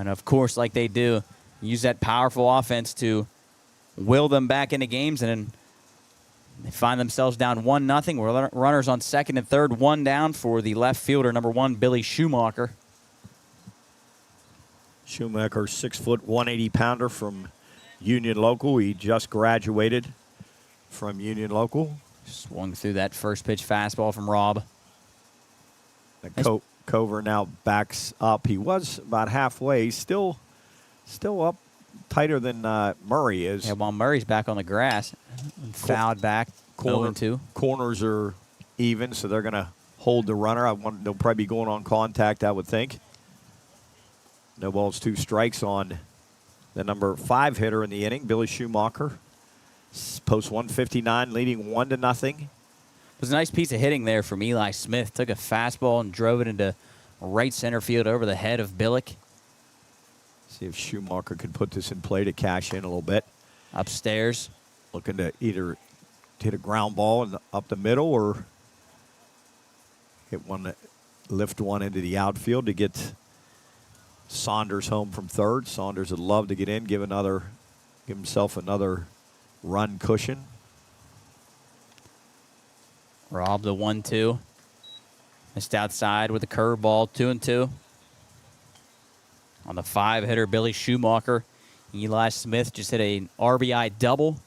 And, of course, like they do, use that powerful offense to will them back into games, and then they find themselves down 1-0. We're runners on second and third, one down for the left fielder, number 1, Billy Schumacher. Schumacher, 6 foot, 180-pounder from Union Local. He just graduated from Union Local. Swung through that first pitch fastball from Rob. Cover now backs up. He was about halfway. He's still up tighter than Murray is. Yeah, while Murray's back on the grass. Fouled back, 0-2. Corners are even, so they're going to hold the runner. They'll probably be going on contact, I would think. No balls, 2 strikes on the number 5 hitter in the inning, Billy Schumacher. Post 159, leading 1-0. It was a nice piece of hitting there from Eli Smith. Took a fastball and drove it into right center field over the head of Billick. See if Schumacher could put this in play to cash in a little bit. Upstairs. Looking to either hit a ground ball up the middle or lift one into the outfield to get Saunders home from third. Saunders would love to get in, give himself another run cushion. Rob the 1-2. Missed outside with a curveball, 2-2. On the 5 hitter, Billy Schumacher. Eli Smith just hit an RBI double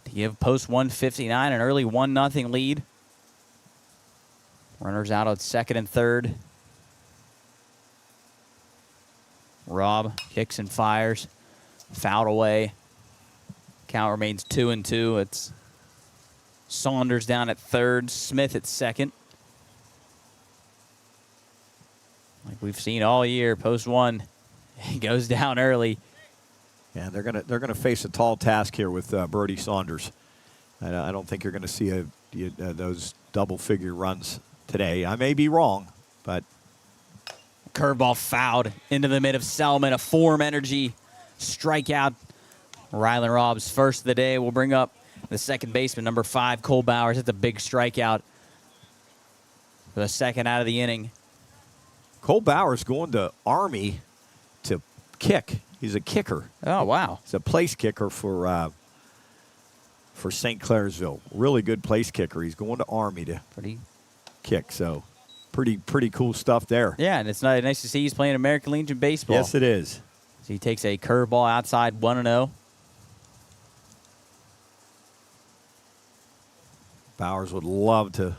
to give post 159 an early 1-0 lead. Runners out at second and third. Rob kicks and fires. Fouled away. Count remains 2-2. It's Saunders down at third, Smith at second. Like we've seen all year, post 1, he goes down early. Yeah, they're gonna face a tall task here with Brody Saunders. I don't think you're going to see those double-figure runs today. I may be wrong, but curveball fouled into the mid of Selman. A Form Energy strikeout. Rylan Robb's first of the day. Will bring up the second baseman, number 5, Cole Bowers. That's a big strikeout for the second out of the inning. Cole Bowers going to Army to kick. He's a kicker. Oh, wow. He's a place kicker for St. Clairsville. Really good place kicker. He's going to Army to kick. So pretty cool stuff there. Yeah, and it's nice to see he's playing American Legion baseball. Yes, it is. So he takes a curveball outside, 1-0. Bowers would love to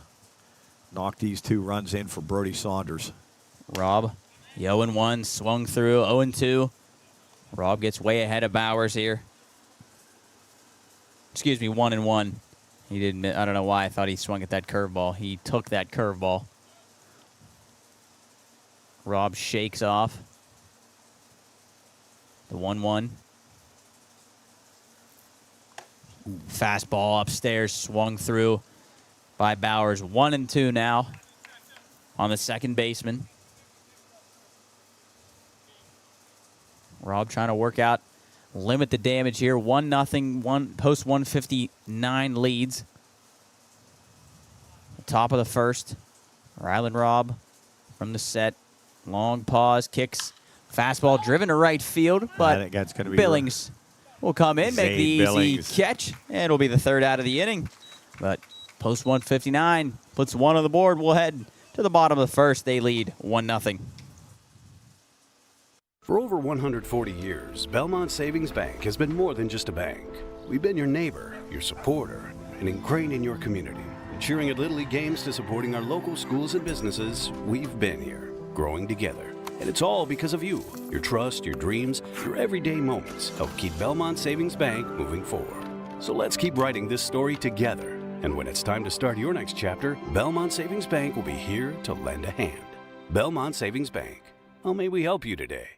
knock these 2 runs in for Brody Saunders. Rob, the 0-1, swung through, 0-2. Rob gets way ahead of Bowers here. Excuse me, 1-1. He didn't. I don't know why I thought he swung at that curveball. He took that curveball. Rob shakes off. The 1-1. Fastball upstairs, swung through by Bowers. 1-2 now on the second baseman. Rob trying to work out, limit the damage here. 1-0, post 159 leads. The top of the first. Rylan Robb from the set. Long pause, kicks. Fastball driven to right field, but I think that's gonna be Billings will come in, make the easy Billings catch, and it'll be the third out of the inning. But post 159 puts 1 on the board. We'll head to the bottom of the first. They lead 1-0. For over 140 years, Belmont Savings Bank has been more than just a bank. We've been your neighbor, your supporter, and ingrained in your community. Cheering at Little League games to supporting our local schools and businesses, we've been here, growing together. And it's all because of you. Your trust, your dreams, your everyday moments help keep Belmont Savings Bank moving forward. So let's keep writing this story together. And when it's time to start your next chapter, Belmont Savings Bank will be here to lend a hand. Belmont Savings Bank. How may we help you today?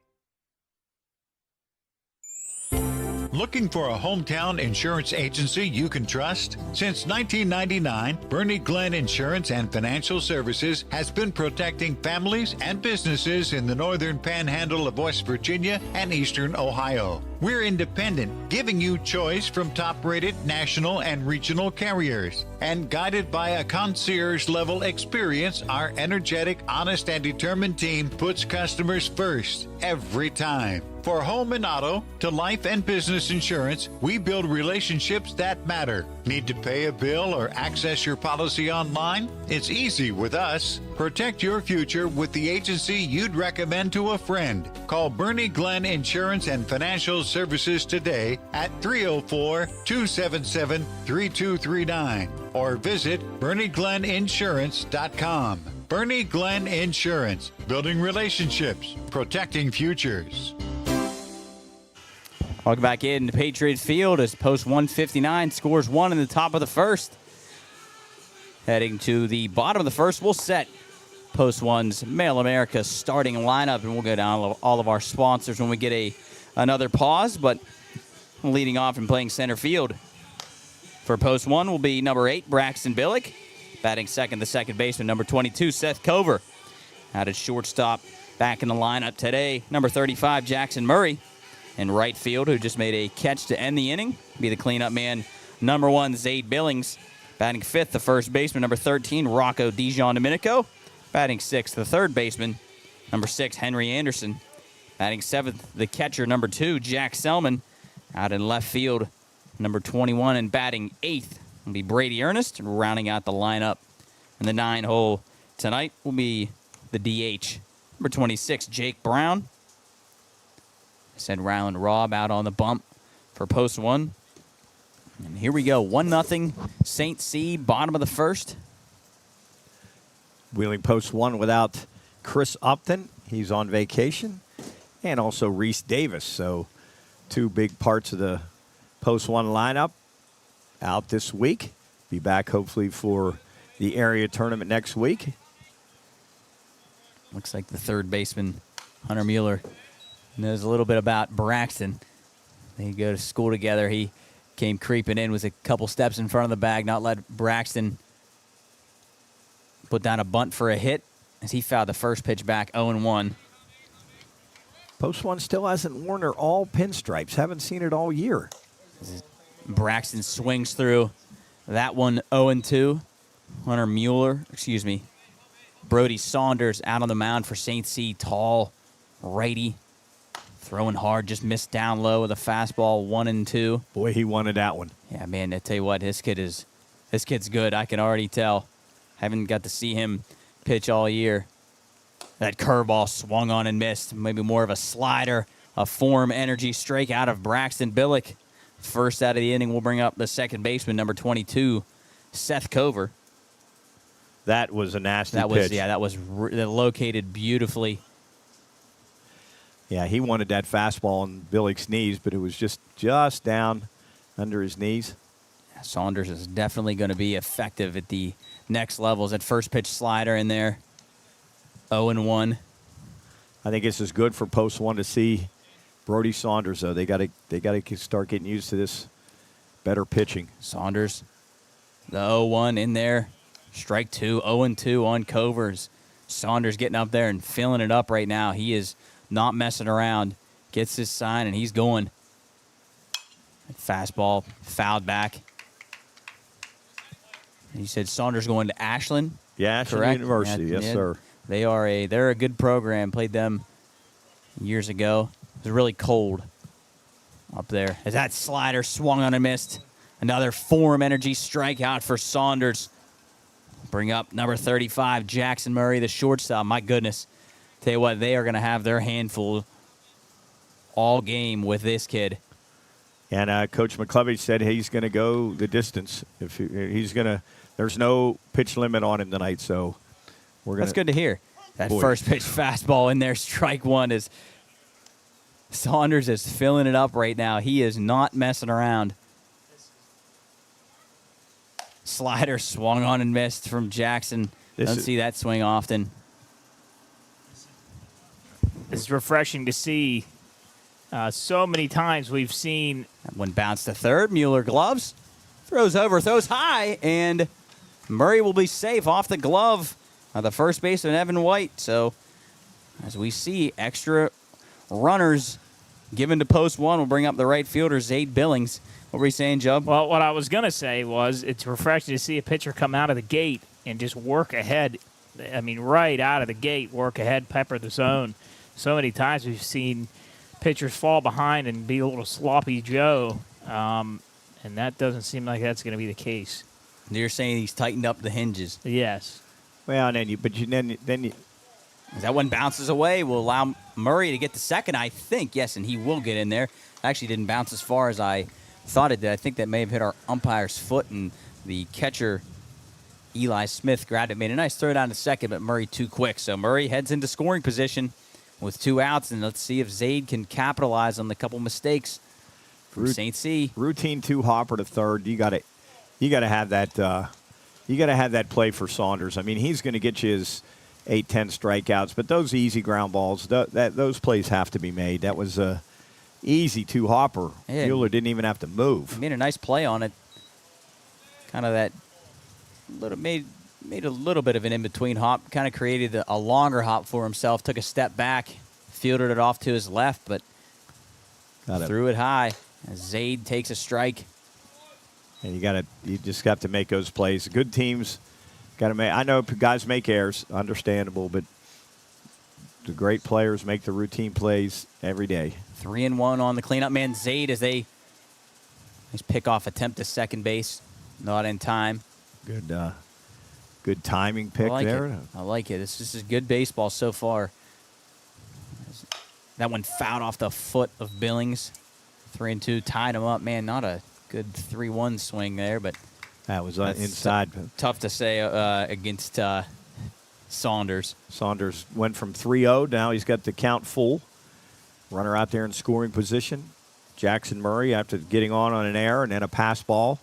Looking for a hometown insurance agency you can trust? Since 1999, Bernie Glenn Insurance and Financial Services has been protecting families and businesses in the northern panhandle of West Virginia and eastern Ohio. We're independent, giving you choice from top-rated national and regional carriers. And guided by a concierge-level experience, our energetic, honest, and determined team puts customers first every time. For home and auto to life and business insurance, we build relationships that matter. Need to pay a bill or access your policy online? It's easy with us. Protect your future with the agency you'd recommend to a friend. Call Bernie Glenn Insurance and Financial Services today at 304-277-3239 or visit BernieGlennInsurance.com. Bernie Glenn Insurance, building relationships, protecting futures. Welcome back into Patriot Field as Post 159 scores one in the top of the first. Heading to the bottom of the first, we'll set Post 1's Mail America starting lineup, and we'll go down all of our sponsors when we get another pause. But leading off and playing center field for Post 1 will be number 8, Braxton Billick. Batting second, the second baseman, number 22, Seth Cover. Out at shortstop, back in the lineup today, number 35, Jackson Murray. In right field, who just made a catch to end the inning, be the cleanup man, number 1, Zade Billings. Batting fifth, the first baseman, number 13, Rocco DiGiandomenico. Batting sixth, the third baseman, number 6, Henry Anderson. Batting seventh, the catcher, number 2, Jack Selman. Out in left field, number 21, and batting eighth will be Brady Ernest. Rounding out the lineup in the 9-hole tonight will be the DH, number 26, Jake Brown. Said Ryland Robb out on the bump for Post 1. And here we go, 1-0 St. C, bottom of the first. Wheeling Post 1 without Chris Upton. He's on vacation. And also Reese Davis. So 2 big parts of the Post 1 lineup out this week. Be back hopefully for the area tournament next week. Looks like the third baseman, Hunter Mueller, knows a little bit about Braxton. They go to school together. He came creeping in, was a couple steps in front of the bag, not let Braxton put down a bunt for a hit as he fouled the first pitch back 0-1. Post 1 still hasn't worn their all pinstripes. Haven't seen it all year. Braxton swings through that one 0-2. Hunter Mueller, Brody Saunders out on the mound for St. C, tall righty. Throwing hard, just missed down low with a fastball, 1-2. Boy, he wanted that one. Yeah, man, I tell you what, this kid's good. I can already tell. Haven't got to see him pitch all year. That curveball swung on and missed. Maybe more of a slider, a form energy strikeout of Braxton Billick. First out of the inning, we'll bring up the second baseman, number 22, Seth Cover. That was a nasty pitch. That was located beautifully. Yeah, he wanted that fastball on Billick's knees, but it was just down under his knees. Saunders is definitely going to be effective at the next levels. That first pitch slider in there, 0-1. I think this is good for Post 1 to see Brody Saunders, though. They got to start getting used to this better pitching. Saunders, the 0-1 in there. Strike 2, 0-2 on Covers. Saunders getting up there and filling it up right now. He is not messing around. Gets his sign, and he's going. Fastball fouled back. He said Saunders going to Ashland. Yeah, Ashland correct? University. Yes, sir. They're a good program. Played them years ago. It was really cold up there. As that slider swung on and missed. Another form energy strikeout for Saunders. Bring up number 35, Jackson Murray, the shortstop. My goodness. Tell you what, they are going to have their handful all game with this kid. And Coach McClovey said he's going to go the distance. If he's going to, there's no pitch limit on him tonight, so we're going. That's good to hear. That first pitch fastball in there, strike one, is Saunders is filling it up right now. He is not messing around. Slider swung on and missed from Jackson. Don't see that swing often. It's refreshing to see. So many times we've seen. That one bounced to third. Mueller gloves. Throws over, throws high, and Murray will be safe off the glove of the first baseman, Evan White. So, as we see, extra runners given to post one. We'll bring up the right fielder, Zaid Billings. What were you saying, Job? Well, what I was going to say was it's refreshing to see a pitcher come out of the gate and just work ahead. I mean, right out of the gate, work ahead, pepper the zone. So many times we've seen pitchers fall behind and be a little sloppy Joe, and that doesn't seem like that's going to be the case. You're saying he's tightened up the hinges. Yes. Well, and then you As that one bounces away, will allow Murray to get to second, I think. Yes, and he will get in there. Actually didn't bounce as far as I thought it did. I think that may have hit our umpire's foot, and the catcher, Eli Smith, grabbed it. Made a nice throw down to second, but Murray too quick. So Murray heads into scoring position with 2 outs, and let's see if Zaid can capitalize on the couple mistakes from St. C. routine 2 hopper to third. You got to have that. You got to have that play for Saunders. I mean, he's going to get you his 8-10 strikeouts, but those easy ground balls, those plays have to be made. That was a easy 2 hopper. Yeah. Mueller didn't even have to move. He made a nice play on it. Kind of that made a little bit of an in-between hop. Kind of created a longer hop for himself. Took a step back, fielded it off to his left, but threw it high. As Zaid takes a strike. And you just have to make those plays. Good teams got to make. I know guys make errors, understandable, but the great players make the routine plays every day. 3-1 on the cleanup man. Zaid as they nice pickoff attempt to second base, not in time. Good timing pick there. I like it. This is good baseball so far. That one fouled off the foot of Billings. 3-2 tied him up. Man, not a good 3-1 swing there, but that was inside. Tough to say against Saunders. Saunders went from 3-0. Now he's got the count full. Runner out there in scoring position. Jackson Murray after getting on an error and then a pass ball.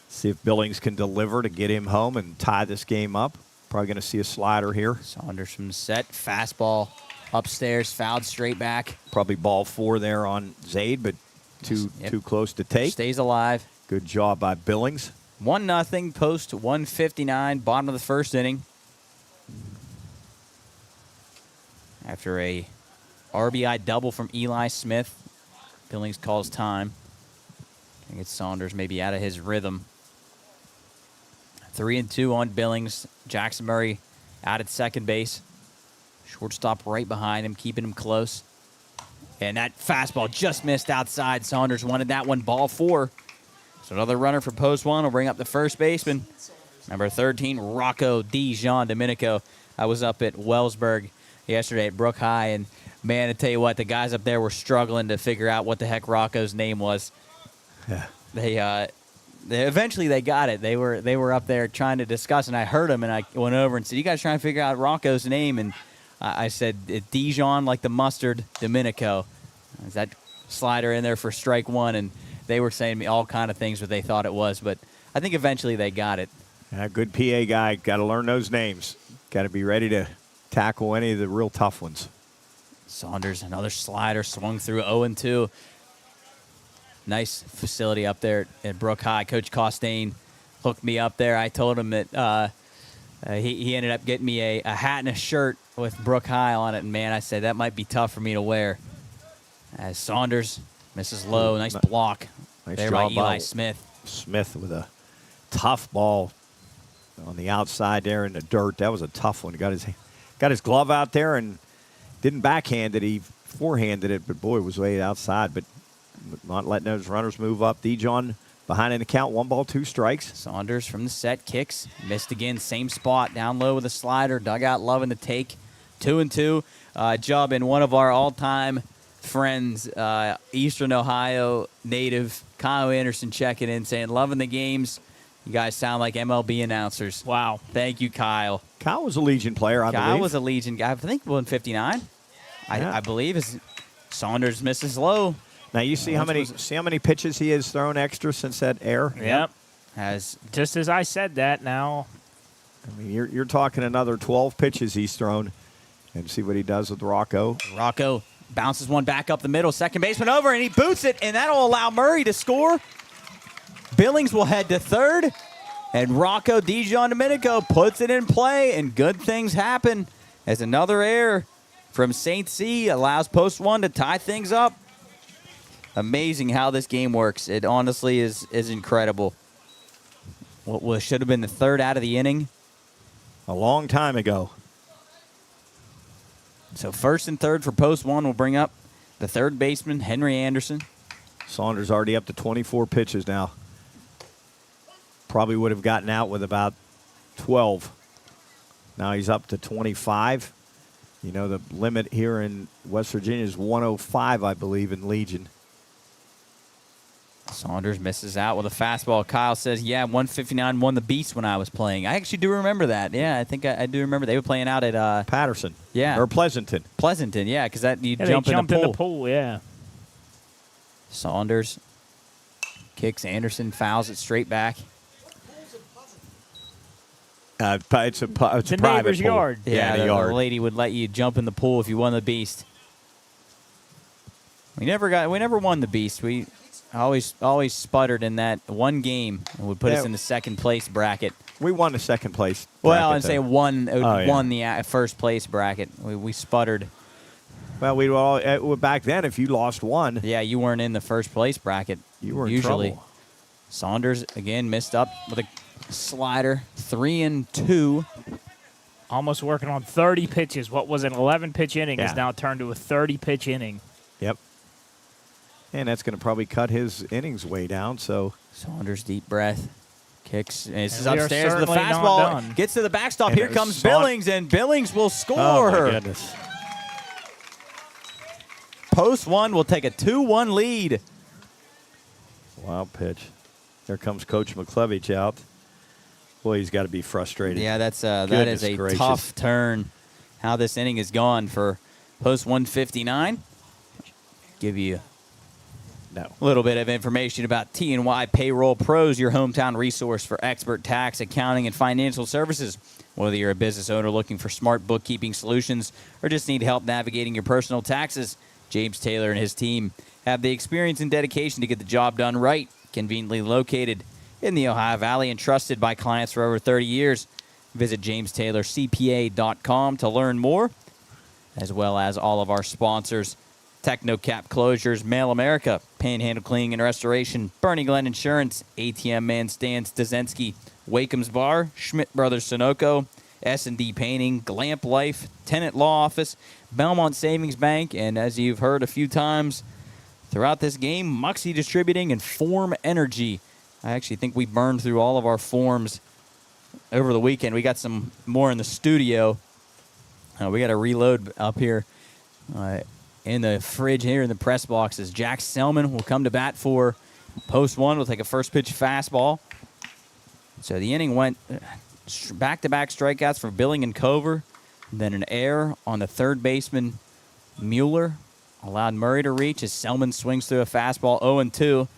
See if Billings can deliver to get him home and tie this game up. Probably going to see a slider here. Saunders from the set. Fastball upstairs, fouled straight back. Probably ball 4 there on Zaid, but too close to take. Stays alive. Good job by Billings. 1-0, post 159, bottom of the first inning. After a RBI double from Eli Smith, Billings calls time. I think it's Saunders maybe out of his rhythm. 3-2 on Billings. Jackson Murray out at second base. Shortstop right behind him, keeping him close. And that fastball just missed outside. Saunders wanted that one, ball 4. So another runner for post 1 will bring up the first baseman. Number 13, Rocco Dijon Domenico. I was up at Wellsburg yesterday at Brook High, and man, I tell you what, the guys up there were struggling to figure out what the heck Rocco's name was. Yeah. They eventually they got it. They were up there trying to discuss, and I heard them, and I went over and said, "You guys trying to figure out Rocco's name?" And I said, "Dijon, like the mustard, Domenico." Is that slider in there for strike 1? And they were saying to me all kind of things what they thought it was, but I think eventually they got it. Yeah, good PA guy. Got to learn those names. Got to be ready to tackle any of the real tough ones. Saunders, another slider, swung through 0-2. Nice facility up there at Brook High. Coach Costain hooked me up there. I told him that he ended up getting me a hat and a shirt with Brook High on it. And, man, I said that might be tough for me to wear. As Saunders misses low. Nice block there by Eli Smith. Smith with a tough ball on the outside there in the dirt. That was a tough one. He got his glove out there and didn't backhand it. He forehanded it, but, boy, it was way outside. But not letting those runners move up. Dijon behind in the count, 1 ball, 2 strikes. Saunders from the set, kicks, missed again, same spot, down low with a slider. Dugout loving the take, 2-2. Job in one of our all-time friends, Eastern Ohio native Kyle Anderson checking in, saying, "Loving the games. You guys sound like MLB announcers." Wow. Thank you, Kyle. Kyle was a Legion player, I believe. Kyle was a Legion guy. I think in 59. Yeah. I believe is Saunders misses low. Now you see how many pitches he has thrown extra since that error. Yep. As Just as I said that, now I mean, you're talking another 12 pitches he's thrown, and see what he does with Rocco. Rocco bounces one back up the middle, second baseman over, and he boots it, and that'll allow Murray to score. Billings will head to third, and Rocco Dijon Domenico puts it in play, and good things happen as another error from St. C allows post one to tie things up. Amazing how this game works. It honestly is incredible. What should have been the third out of the inning. A long time ago. So first and third for post one will bring up the third baseman, Henry Anderson. Saunders already up to 24 pitches now. Probably would have gotten out with about 12. Now he's up to 25. You know, the limit here in West Virginia is 105, I believe, in Legion. Saunders misses out with a fastball. Kyle says, yeah, 159 won the Beast when I was playing. I actually do remember that. Yeah, I think I do remember. They were playing out at Patterson. Yeah. Or Pleasanton. Pleasanton, yeah, because you Yeah, jump they jumped in in the pool, yeah. Saunders kicks Anderson, fouls it straight back. It's a private neighbor's pool. yard. Yeah, the the yard. lady would let you jump in the pool if you won the Beast. We never won the Beast. We always sputtered in that one game and would put us in the second place bracket. We won the second place. Well, bracket, and say though. won the first place bracket. We sputtered. Well, we all back then. If you lost one, Yeah, you weren't in the first place bracket. you were in usually. trouble. Saunders again missed up with a slider. 3-2. Almost working on 30 pitches. What was an 11-pitch inning Yeah. is now turned to a 30-pitch inning. Yep. And that's going to probably cut his innings way down. So Saunders deep breath. Kicks. And this is And we are upstairs with the certainly not fastball. done. Gets to the backstop. And Here there's comes Billings, and Billings will score. oh my goodness. Post one will take a 2-1 lead. Wild pitch. There comes Coach McClevich out. Boy, he's got to be frustrated. Yeah, that Goodness is a gracious. tough turn. How this inning has gone for post 159. Give you No. a little bit of information about T&Y Payroll Pros, your hometown resource for expert tax, accounting, and financial services. Whether you're a business owner looking for smart bookkeeping solutions or just need help navigating your personal taxes, James Taylor and his team have the experience and dedication to get the job done right. Conveniently located in the Ohio Valley and trusted by clients for over 30 years. Visit jamestaylorcpa.com to learn more, as well as all of our sponsors: Technocap Closures, Mail America, Panhandle Cleaning and Restoration, Bernie Glenn Insurance, ATM Man Stan Stazensky, Wakeham's Bar, Schmidt Brothers Sunoco, S&D Painting, Glamp Life, Tenant Law Office, Belmont Savings Bank, and as you've heard a few times throughout this game, Muxie Distributing and Form Energy. I actually think we burned through all of our forms over the weekend. We got some more in the studio. We got to reload up here in the fridge here in the press boxes. Jack Selman will come to bat for post one. We'll take a first pitch fastball. So the inning went back-to-back strikeouts for Billing and Cover. Then an error on the third baseman, Mueller. Allowed Murray to reach as Selman swings through a fastball 0-2. And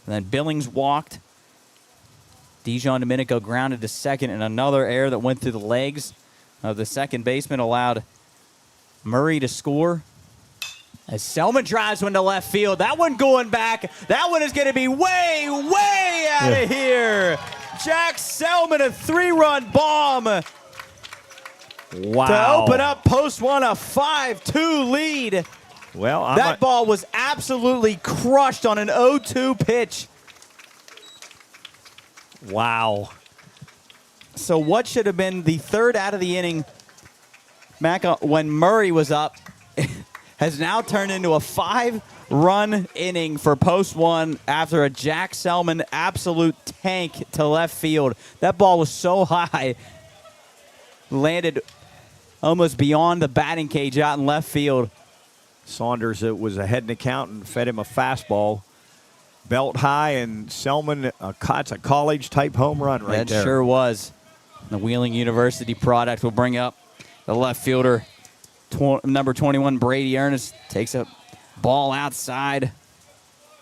then Billings walked. Dijon Domenico grounded to second, and another error that went through the legs of the second baseman allowed Murray to score. As Selman drives one to left field. That one going back. That one is going to be way, way out of here. Jack Selman, a 3-run bomb Wow. to open up post one, a 5-2 lead. Well, That ball was absolutely crushed on an 0-2 pitch. wow. So what should have been the third out of the inning, when Murray was up, has now turned into a 5-run inning for post one after a Jack Selman absolute tank to left field. That ball was so high, landed almost beyond the batting cage out in left field. Saunders was ahead in the count and fed him a fastball. Belt high, and Selman, it's a college-type home run right That there. sure was. The Wheeling University product will bring up the left fielder, number 21, Brady Ernest, takes a ball outside.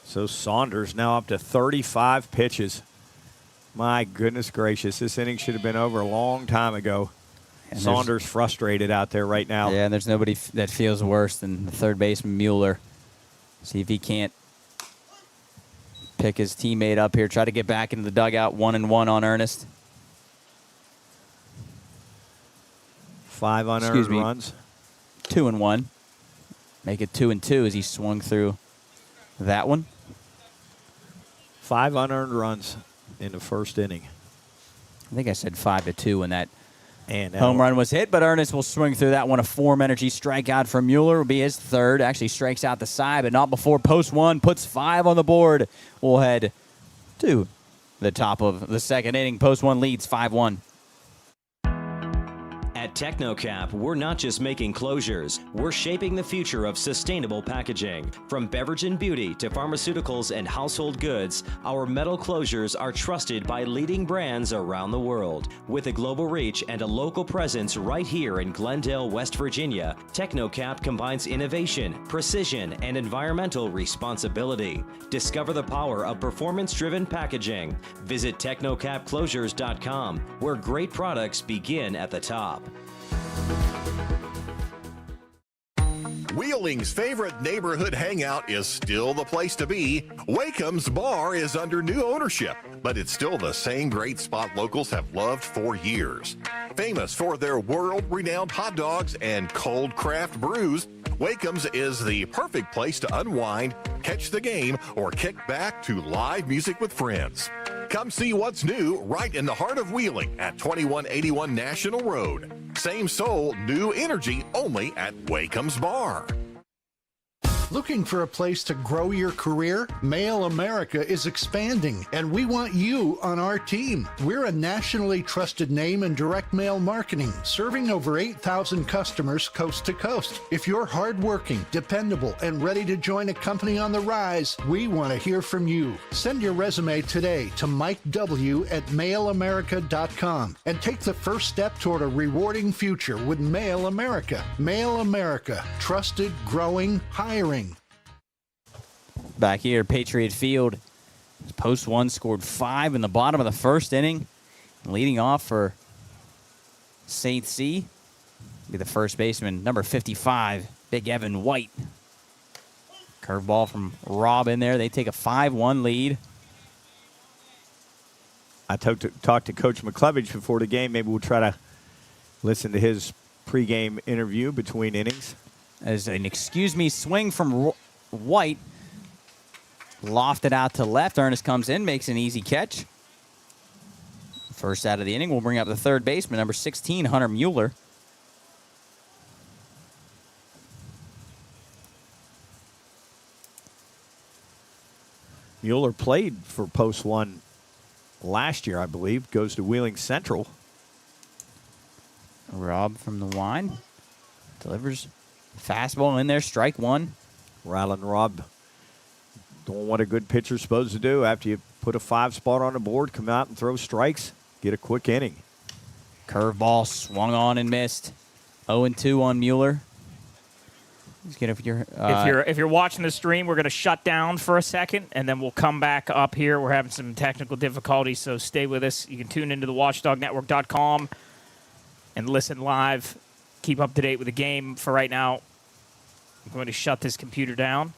So Saunders now up to 35 pitches. My goodness gracious, this inning should have been over a long time ago. And Saunders frustrated out there right now. Yeah, and there's nobody that feels worse than the third baseman, Mueller. See if he can't pick his teammate up here, try to get back into the dugout, 1-1 on Ernest. 5 unearned runs. 2-1. make it 2-2 as he swung through that one. 5 unearned runs in the first inning. I think I said 5-2 when that And home run was hit, but Ernest will swing through that one. A form energy strikeout from Mueller will be his third. Actually strikes out the side, but not before post one. Puts 5 on the board. We'll head to the top of the second inning. Post one leads 5-1. At TechnoCap, we're not just making closures, we're shaping the future of sustainable packaging. From beverage and beauty to pharmaceuticals and household goods, our metal closures are trusted by leading brands around the world. With a global reach and a local presence right here in Glendale, West Virginia, TechnoCap combines innovation, precision, and environmental responsibility. Discover the power of performance-driven packaging. Visit technocapclosures.com, where great products begin at the top. Wheeling's favorite neighborhood hangout is still the place to be. Wakeham's Bar is under new ownership, but it's still the same great spot locals have loved for years. Famous for their world-renowned hot dogs and cold craft brews, Wakeham's is the perfect place to unwind, catch the game, or kick back to live music with friends. Come see what's new right in the heart of Wheeling at 2181 National Road. Same soul, new energy, only at Wakeham's Bar. Looking for a place to grow your career? Mail America is expanding, and we want you on our team. We're a nationally trusted name in direct mail marketing, serving over 8,000 customers coast to coast. If you're hardworking, dependable, and ready to join a company on the rise, we want to hear from you. Send your resume today to MikeW@MailAmerica.com and take the first step toward a rewarding future with Mail America. Mail America, trusted, growing, hiring. Back here at Patriot Field, post one scored 5 in the bottom of the first inning. Leading off for St. C be the first baseman, number 55, Big Evan White. Curveball from Rob in there. They take a 5-1 lead. I talked to Coach McClevich before the game. Maybe we'll try to listen to his pregame interview between innings. As an swing from White. Lofted out to left. Ernest comes in, makes an easy catch. First out of the inning, we'll bring up the third baseman, number 16, Hunter Mueller. Mueller played for Post 1 last year, I believe. Goes to Wheeling Central. Rob from the line. Delivers fastball in there, strike one. Rylan Robb doing what a good pitcher's supposed to do. After you put a 5 spot on the board, come out and throw strikes, get a quick inning. Curveball swung on and missed. 0-2 on Mueller. If you're watching the stream, we're going to shut down for a second, and then we'll come back up here. We're having some technical difficulties, so stay with us. You can tune into the watchdognetwork.com and listen live. Keep up to date with the game. For right now, I'm going to shut this computer down,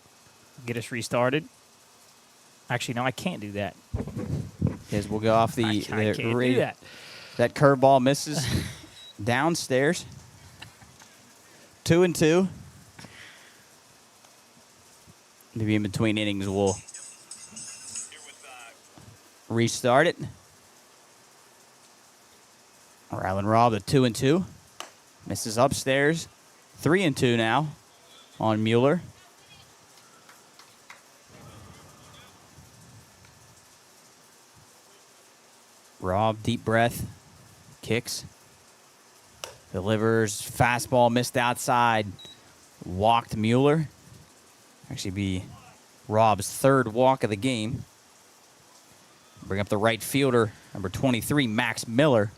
get us restarted. Actually, no, I can't do that. Because we'll go off the I can't do that. That curveball misses downstairs. 2-2. Maybe in between innings, we'll restart it. Rylan Robb, the 2-2. Misses upstairs. 3-2 now on Mueller. Robb, deep breath, kicks, delivers, fastball missed outside, walked Mueller. Actually be Robb's third walk of the game. Bring up the right fielder, number 23, Max Miller.